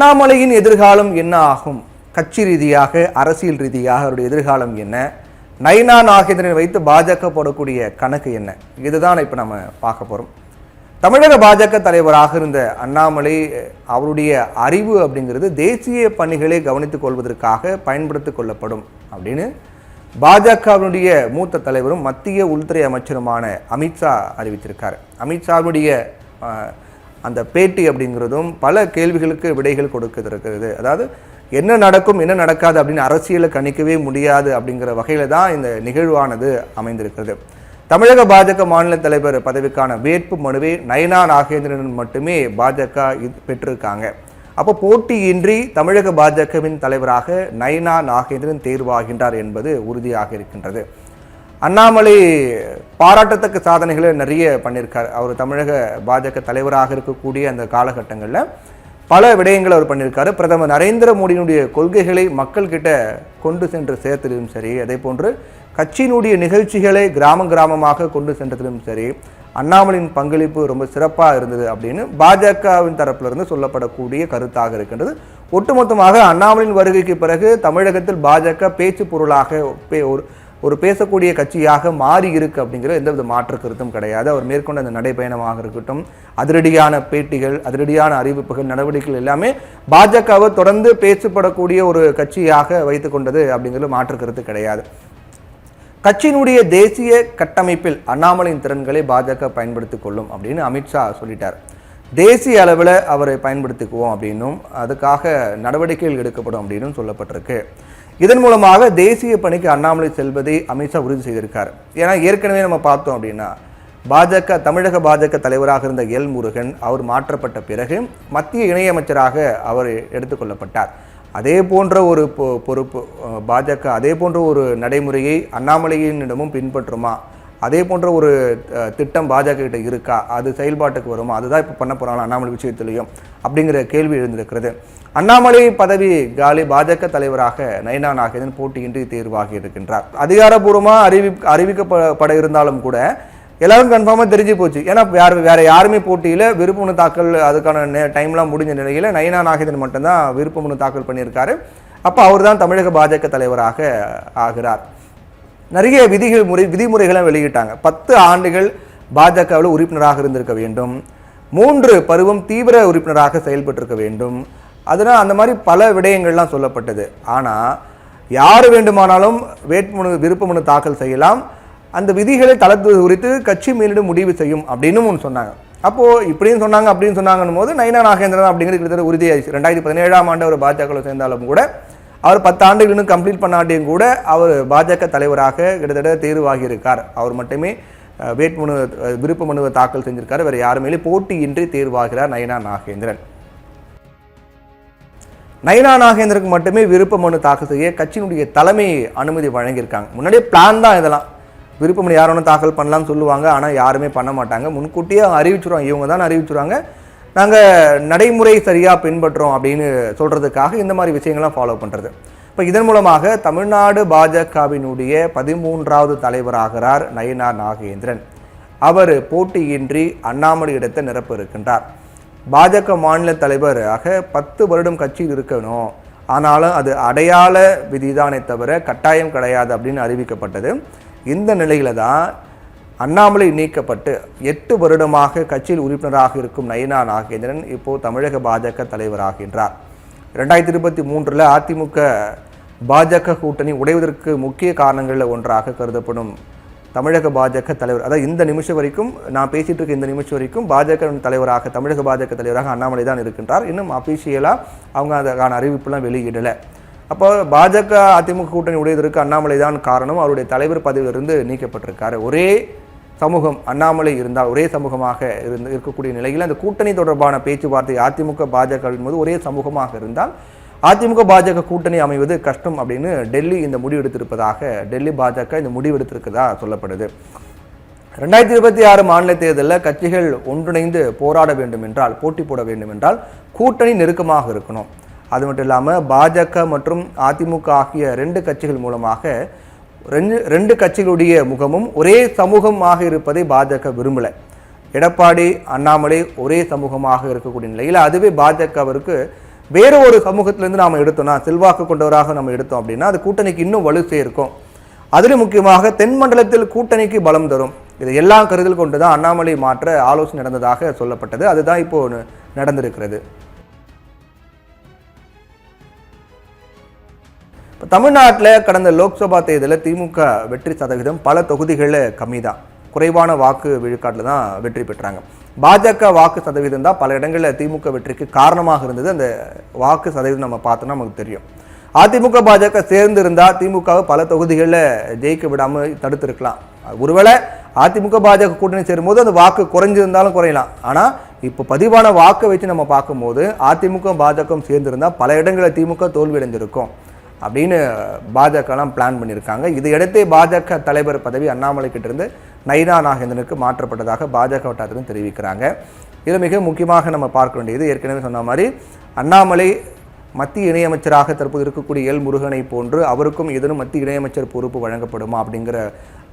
அண்ணாமலையின் எதிர்காலம் என்ன ஆகும்? கட்சி ரீதியாக, அரசியல் ரீதியாக அவருடைய எதிர்காலம் என்ன? நயினா நாகேந்திரனை வைத்து பாஜக போடக்கூடிய கணக்கு என்ன? இதுதான் இப்போ நம்ம பார்க்க போகிறோம். தமிழக பாஜக தலைவராக இருந்த அண்ணாமலை அவருடைய அறிவு அப்படிங்கிறது தேசிய பணிகளை கவனித்துக் கொள்வதற்காக பயன்படுத்திக் கொள்ளப்படும் அப்படின்னு பாஜகவினுடைய மூத்த தலைவரும் மத்திய உள்துறை அமைச்சருமான அமித்ஷா அறிவித்திருக்கார். அமித்ஷாவுடைய அந்த பேட்டி அப்படிங்கிறதும் பல கேள்விகளுக்கு விடைகள் கொடுக்கிறது. அதாவது என்ன நடக்கும் என்ன நடக்காது அப்படின்னு அரசியலை கணிக்கவே முடியாது அப்படிங்கிற வகையில தான் இந்த நிகழ்வானது அமைந்திருக்கிறது. தமிழக பாஜக மாநில தலைவர் பதவிக்கான வேட்பு மனுவை நயினா நாகேந்திரன் மட்டுமே பாஜக பெற்றிருக்காங்க. அப்போ போட்டியின்றி தமிழக பாஜகவின் தலைவராக நயினா நாகேந்திரன் தேர்வாகின்றார் என்பது உறுதியாக இருக்கின்றது. அண்ணாமலை பாராட்டத்தக்க சாதனைகளை நிறைய பண்ணியிருக்கார். அவர் தமிழக பாஜக தலைவராக இருக்கக்கூடிய அந்த காலகட்டங்களில் பல விடயங்களை அவர் பண்ணியிருக்காரு. பிரதமர் நரேந்திர மோடியினுடைய கொள்கைகளை மக்கள் கிட்ட கொண்டு சென்று சேர்த்ததிலும் சரி, அதே போன்று கட்சியினுடைய நிகழ்ச்சிகளை கிராமமாக கொண்டு சென்றதிலும் சரி, அண்ணாமலையின் பங்களிப்பு ரொம்ப சிறப்பாக இருந்தது அப்படின்னு பாஜகவின் தரப்பிலிருந்து சொல்லப்படக்கூடிய கருத்தாக இருக்கின்றது. ஒட்டுமொத்தமாக அண்ணாமலையின் வருகைக்கு பிறகு தமிழகத்தில் பாஜக பேச்சு பொருளாக ஒரு பேசக்கூடிய கட்சியாக மாறி இருக்கு அப்படிங்கிற எந்தவித மாற்று கருத்தும் கிடையாது. அவர் மேற்கொண்ட அந்த நடைபயணமாக இருக்கட்டும், அதிரடியான பேட்டிகள், அதிரடியான அறிவிப்புகள், நடவடிக்கைகள் எல்லாமே பாஜகவை தொடர்ந்து பேசப்படக்கூடிய ஒரு கட்சியாக வைத்துக் கொண்டது அப்படிங்கிறது மாற்று கருத்து கிடையாது. கட்சியினுடைய தேசிய கட்டமைப்பில் அண்ணாமலையின் திறன்களை பாஜக பயன்படுத்திக் கொள்ளும் அப்படின்னு அமித்ஷா சொல்லிட்டார். தேசிய அளவில் அவரை பயன்படுத்திக்குவோம் அப்படின்னும் அதுக்காக நடவடிக்கைகள் எடுக்கப்படும் அப்படின்னும் சொல்லப்பட்டிருக்கு. இதன் மூலமாக தேசிய பணிக்கு அண்ணாமலை செல்வதை அமித்ஷா உறுதி செய்திருக்கார். ஏன்னா ஏற்கனவே நம்ம பார்த்தோம் அப்படின்னா தமிழக பாஜக தலைவராக இருந்த எல் முருகன் அவர் மாற்றப்பட்ட பிறகு மத்திய இணையமைச்சராக அவர் எடுத்துக்கொள்ளப்பட்டார். அதே போன்ற ஒரு பொறுப்பு பாஜக அதே போன்ற ஒரு நடைமுறையை அண்ணாமலையினிடமும் பின்பற்றுமா? அதே போன்ற ஒரு திட்டம் பாஜக கிட்ட இருக்கா? அது செயல்பாட்டுக்கு வருமா? அதுதான் இப்போ பண்ண போகிறாங்களா அண்ணாமலை விஷயத்திலையும் அப்படிங்கிற கேள்வி எழுந்திருக்கிறது. அண்ணாமலை பதவி காலி பாஜக தலைவராக நயினா நாகேந்திரன் போட்டியின்றி தேர்வாகி இருக்கின்றார். அதிகாரப்பூர்வமாக அறிவிக்கப்பட இருந்தாலும் கூட எல்லாரும் கன்ஃபார்மாக தெரிஞ்சு போச்சு. ஏன்னா வேற யாருமே போட்டியில் விருப்ப மனு தாக்கல் அதுக்கான டைம்லாம் முடிஞ்ச நிலையில் நயினா நாகேந்திரன் மட்டும்தான் விருப்ப மனு தாக்கல் பண்ணியிருக்காரு. அப்போ அவர் தான் தமிழக பாஜக தலைவராக ஆகிறார். நிறைய விதிமுறைகளை வெளியிட்டாங்க. 10 ஆண்டுகள் பாஜகவில் உறுப்பினராக இருந்திருக்க வேண்டும், 3 பருவம் தீவிர உறுப்பினராக செயல்பட்டிருக்க வேண்டும். அதனால் அந்த மாதிரி பல விடயங்கள்லாம் சொல்லப்பட்டது. ஆனால் யார் வேண்டுமானாலும் விருப்ப மனு தாக்கல் செய்யலாம், அந்த விதிகளை தளர்த்துவது குறித்து கட்சி மேலிடம் முடிவு செய்யும் அப்படின்னு ஒன்று சொன்னாங்க. அப்போது இப்படின்னு சொன்னாங்க அப்படின்னு சொன்னாங்கன்னு போது நயினா நாகேந்திரன் அப்படிங்கிறது கிட்டத்தட்ட உறுதியாயிடுச்சு. 2017ஆம் ஆண்டு அவர் பாஜகவில் சேர்ந்தாலும் கூட அவர் 10 ஆண்டுகள் இன்னும் கம்ப்ளீட் பண்ணாட்டியும் கூட அவர் பாஜக தலைவராக கிட்டத்தட்ட தேர்வாகி இருக்கார். அவர் மட்டுமே விருப்ப மனுவை தாக்கல் செஞ்சிருக்காரு. வேறு யாருமே போட்டியின்றி தேர்வாகிறார் நயினா நாகேந்திரன். நயினா நாகேந்திரனுக்கு மட்டுமே விருப்ப மனு தாக்கல் செய்ய கட்சியினுடைய தலைமை அனுமதி வழங்கியிருக்காங்க. முன்னாடியே பிளான் தான் இதெல்லாம். விருப்ப மனு யாரும் தாக்கல் பண்ணலாம்னு சொல்லுவாங்க, ஆனால் யாருமே பண்ண மாட்டாங்க. முன்கூட்டியே அறிவிச்சுருவாங்க, இவங்க தான் அறிவிச்சுருவாங்க, நாங்கள் நடைமுறை சரியாக பின்பற்றோம் அப்படின்னு சொல்கிறதுக்காக இந்த மாதிரி விஷயங்கள்லாம் ஃபாலோ பண்ணுறது. இப்போ இதன் மூலமாக தமிழ்நாடு பாஜகவினுடைய 13வது தலைவராகிறார் நயினா நாகேந்திரன். அவர் போட்டியின்றி அண்ணாமலை இடத்தை நிரப்ப இருக்கின்றார். பாஜக மாநில தலைவராக 10 வருடம் கட்சியில் இருக்கணும், ஆனாலும் அது அடையாள விதிதானே தவிர கட்டாயம் கிடையாது அப்படின்னு அறிவிக்கப்பட்டது. இந்த நிலையில தான் அண்ணாமலை நீக்கப்பட்டு 8 வருடமாக கட்சியில் உறுப்பினராக இருக்கும் நயினா நாகேந்திரன் இப்போது தமிழக பாஜக தலைவராகின்றார். 2023 அதிமுக பாஜக கூட்டணி உடைவதற்கு முக்கிய காரணங்களில் ஒன்றாக கருதப்படும் தமிழக பாஜக தலைவர், அதாவது இந்த நிமிஷம் வரைக்கும் நான் பேசிட்டு இருக்க இந்த நிமிஷம் வரைக்கும் பாஜக தலைவராக தமிழக பாஜக தலைவராக அண்ணாமலை தான் இருக்கின்றார். இன்னும் அபிஷியலாக அவங்க அதுக்கான அறிவிப்புலாம் வெளியிடலை. அப்போ பாஜக அதிமுக கூட்டணி உடையதற்கு அண்ணாமலை தான் காரணம். அவருடைய தலைவர் பதவியிலிருந்து நீக்கப்பட்டிருக்காரு. ஒரே சமூகம் அண்ணாமலை இருந்தால் ஒரே சமூகமாக இருக்கக்கூடிய நிலையில் அந்த கூட்டணி தொடர்பான பேச்சுவார்த்தை அதிமுக பாஜகவின் போது ஒரே சமூகமாக இருந்தால் அதிமுக பாஜக கூட்டணி அமைவது கஷ்டம் அப்படின்னு டெல்லி இந்த முடிவு எடுத்திருப்பதாக டெல்லி பாஜக இந்த முடிவு எடுத்திருக்கதா சொல்லப்படுது. 2026 மாநில தேர்தலில் கட்சிகள் ஒன்றிணைந்து போராட வேண்டும் என்றால், போட்டி போட வேண்டும் என்றால் கூட்டணி நெருக்கமாக இருக்கணும். அது மட்டும் இல்லாமல் பாஜக மற்றும் அதிமுக ஆகிய 2 கட்சிகள் மூலமாக 2 கட்சிகளுடைய முகமும் ஒரே சமூகமாக இருப்பதை பாஜக விரும்பலை. எடப்பாடி அண்ணாமலை ஒரே சமூகமாக இருக்கக்கூடிய நிலையில் அதுவே பாஜகவிற்கு வேறு ஒரு சமூகத்திலிருந்து நாம் எடுத்தோம்னா, செல்வாக்கு கொண்டவராக நம்ம எடுத்தோம் அப்படின்னா அது கூட்டணிக்கு இன்னும் வலு சேர்க்கும். அதிலும் முக்கியமாக தென் மண்டலத்தில் கூட்டணிக்கு பலம் தரும். இதை எல்லாம் கருத்தில் கொண்டுதான் அண்ணாமலை மாற்ற ஆலோசனை நடந்ததாக சொல்லப்பட்டது. அதுதான் இப்போ நடந்திருக்கிறது. தமிழ்நாட்டில் கடந்த லோக்சபா தேர்தலில் திமுக வெற்றி சதவீதம் பல தொகுதிகளில் கம்மி தான், குறைவான வாக்கு விழுக்காட்டில் தான் வெற்றி பெற்றாங்க. பாஜக வாக்கு சதவீதம் தான் பல இடங்களில் திமுக வெற்றிக்கு காரணமாக இருந்தது. அந்த வாக்கு சதவீதம் நம்ம பார்த்தோம்னா நமக்கு தெரியும். அதிமுக பாஜக சேர்ந்து இருந்தால் திமுகவை பல தொகுதிகளில் ஜெயிக்க விடாமல் தடுத்திருக்கலாம். ஒருவேளை அதிமுக பாஜக கூட்டணி சேரும்போது அந்த வாக்கு குறைஞ்சிருந்தாலும் குறையலாம். ஆனால் இப்போ பதிவான வாக்கை வச்சு நம்ம பார்க்கும்போது அதிமுக பாஜக சேர்ந்திருந்தால் பல இடங்களில் திமுக தோல்வி அடைஞ்சிருக்கும் அப்படின்னு பாஜகலாம் பிளான் பண்ணியிருக்காங்க. இதையடுத்தே பாஜக தலைவர் பதவி அண்ணாமலை கிட்டேருந்து நயினா நாகேந்திரனுக்கு மாற்றப்பட்டதாக பாஜக வட்டாரத்திலும் தெரிவிக்கிறாங்க. இதில் மிக முக்கியமாக நம்ம பார்க்க வேண்டியது, ஏற்கனவே சொன்ன மாதிரி அண்ணாமலை மத்திய இணையமைச்சராக தற்போது இருக்கக்கூடிய எல் முருகனை போன்று அவருக்கும் ஏதேனும் மத்திய இணையமைச்சர் பொறுப்பு வழங்கப்படுமா அப்படிங்கிற,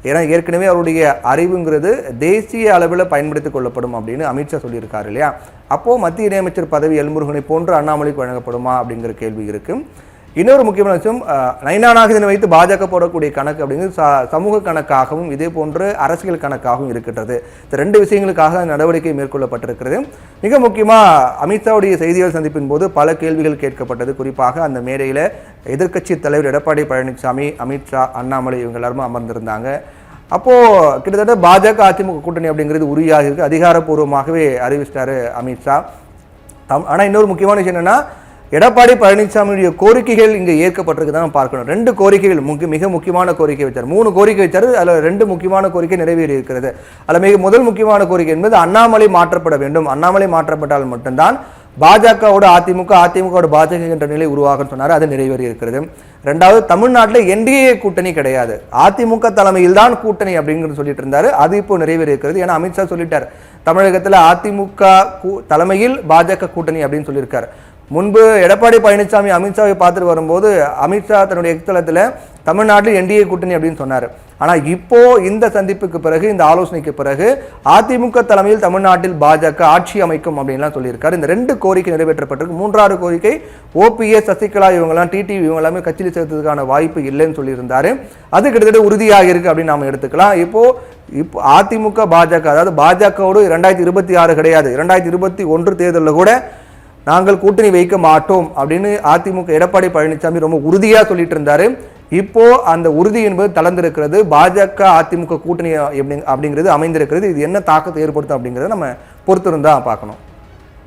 ஏன்னா ஏற்கனவே அவருடைய அறிவுங்கிறது தேசிய அளவில் பயன்படுத்திக் கொள்ளப்படும் அப்படின்னு அமித்ஷா சொல்லியிருக்காரு இல்லையா. அப்போது மத்திய இணையமைச்சர் பதவி எல் முருகனை போன்று அண்ணாமலைக்கு வழங்கப்படுமா அப்படிங்கிற கேள்வி இருக்குது. இன்னொரு முக்கியமான விஷயம், நயினா நாகேந்திரனை வைத்து பாஜக போடக்கூடிய கணக்கு அப்படிங்கிறது சமூக கணக்காகவும் இதே போன்று அரசியல் கணக்காகவும் இருக்கின்றது. இந்த ரெண்டு விஷயங்களுக்காக நடவடிக்கை மேற்கொள்ளப்பட்டிருக்கிறது. மிக முக்கியமாக அமித்ஷாவுடைய செய்தியாளர் சந்திப்பின் போது பல கேள்விகள் கேட்கப்பட்டது. குறிப்பாக அந்த மேடையில் எதிர்க்கட்சி தலைவர் எடப்பாடி பழனிசாமி, அமித்ஷா, அண்ணாமலை இவங்க எல்லாருமே அமர்ந்திருந்தாங்க. அப்போது கிட்டத்தட்ட பாஜக அதிமுக கூட்டணி அப்படிங்கிறது உறுதியாக இருக்குது, அதிகாரப்பூர்வமாகவே அறிவிச்சிட்டாரு அமித்ஷா. ஆனால் இன்னொரு முக்கியமான விஷயம் என்னென்னா, எடப்பாடி பழனிசாமியுடைய கோரிக்கைகள் இங்கே ஏற்கப்பட்டிருக்கு தான் பார்க்கணும். 2 கோரிக்கைகள் மிக முக்கியமான கோரிக்கை வச்சார். 3 கோரிக்கை வச்சார். அதில் 2 முக்கியமான கோரிக்கை நிறைவேறி இருக்கிறது. அதில் முதல் முக்கியமான கோரிக்கை என்பது அண்ணாமலை மாற்றப்பட வேண்டும். அண்ணாமலை மாற்றப்பட்டால் மட்டும்தான் பாஜகவோட அதிமுகவோட பாஜக என்ற நிலை உருவாகும் சொன்னார். அது நிறைவேறி இருக்கிறது. 2வது, தமிழ்நாட்டில் என்டிஏ கூட்டணி கிடையாது, அதிமுக தலைமையில் தான் கூட்டணி அப்படிங்கிறது சொல்லிட்டு இருந்தாரு. அது இப்போ நிறைவேறி இருக்கிறது. ஏன்னா அமித்ஷா சொல்லிட்டார், தமிழகத்தில் அதிமுக தலைமையில் பாஜக கூட்டணி அப்படின்னு சொல்லியிருக்காரு. முன்பு எடப்பாடி பழனிசாமி அமித்ஷாவை பார்த்துட்டு வரும்போது அமித்ஷா தன்னுடைய எக்ஸ்தலத்தில் தமிழ்நாட்டில் என்டிஏ கூட்டணி அப்படின்னு சொன்னார். ஆனால் இப்போ இந்த சந்திப்புக்கு பிறகு, இந்த ஆலோசனைக்கு பிறகு அதிமுக தலைமையில் தமிழ்நாட்டில் பாஜக ஆட்சி அமைக்கும் அப்படின்லாம் சொல்லியிருக்காரு. இந்த 2 கோரிக்கை நிறைவேற்றப்பட்டிருக்கு. 3வது கோரிக்கை, ஓபிஎஸ், சசிகலா இவங்கெல்லாம், டிடிவி இவங்க எல்லாமே கட்சியில் சேர்த்ததுக்கான வாய்ப்பு இல்லைன்னு சொல்லியிருந்தாரு. அது கிட்டத்தட்ட உறுதியாக இருக்கு அப்படின்னு நாம எடுத்துக்கலாம். இப்போ அதிமுக பாஜக, அதாவது பாஜகவோடு 2026 கிடையாது, 2021 தேர்தலில் கூட நாங்கள் கூட்டணி வைக்க மாட்டோம் அப்படின்னு அதிமுக எடப்பாடி பழனிசாமி ரொம்ப உறுதியாக சொல்லிட்டு இருந்தாரு. இப்போ அந்த உறுதி என்பது தளர்ந்திருக்கிறது. பாஜக அதிமுக கூட்டணி அப்படிங்கிறது அமைந்திருக்கிறது. இது என்ன தாக்கத்தை ஏற்படுத்தும் அப்படிங்கிறத நம்ம பொறுத்திருந்தா பார்க்கணும்.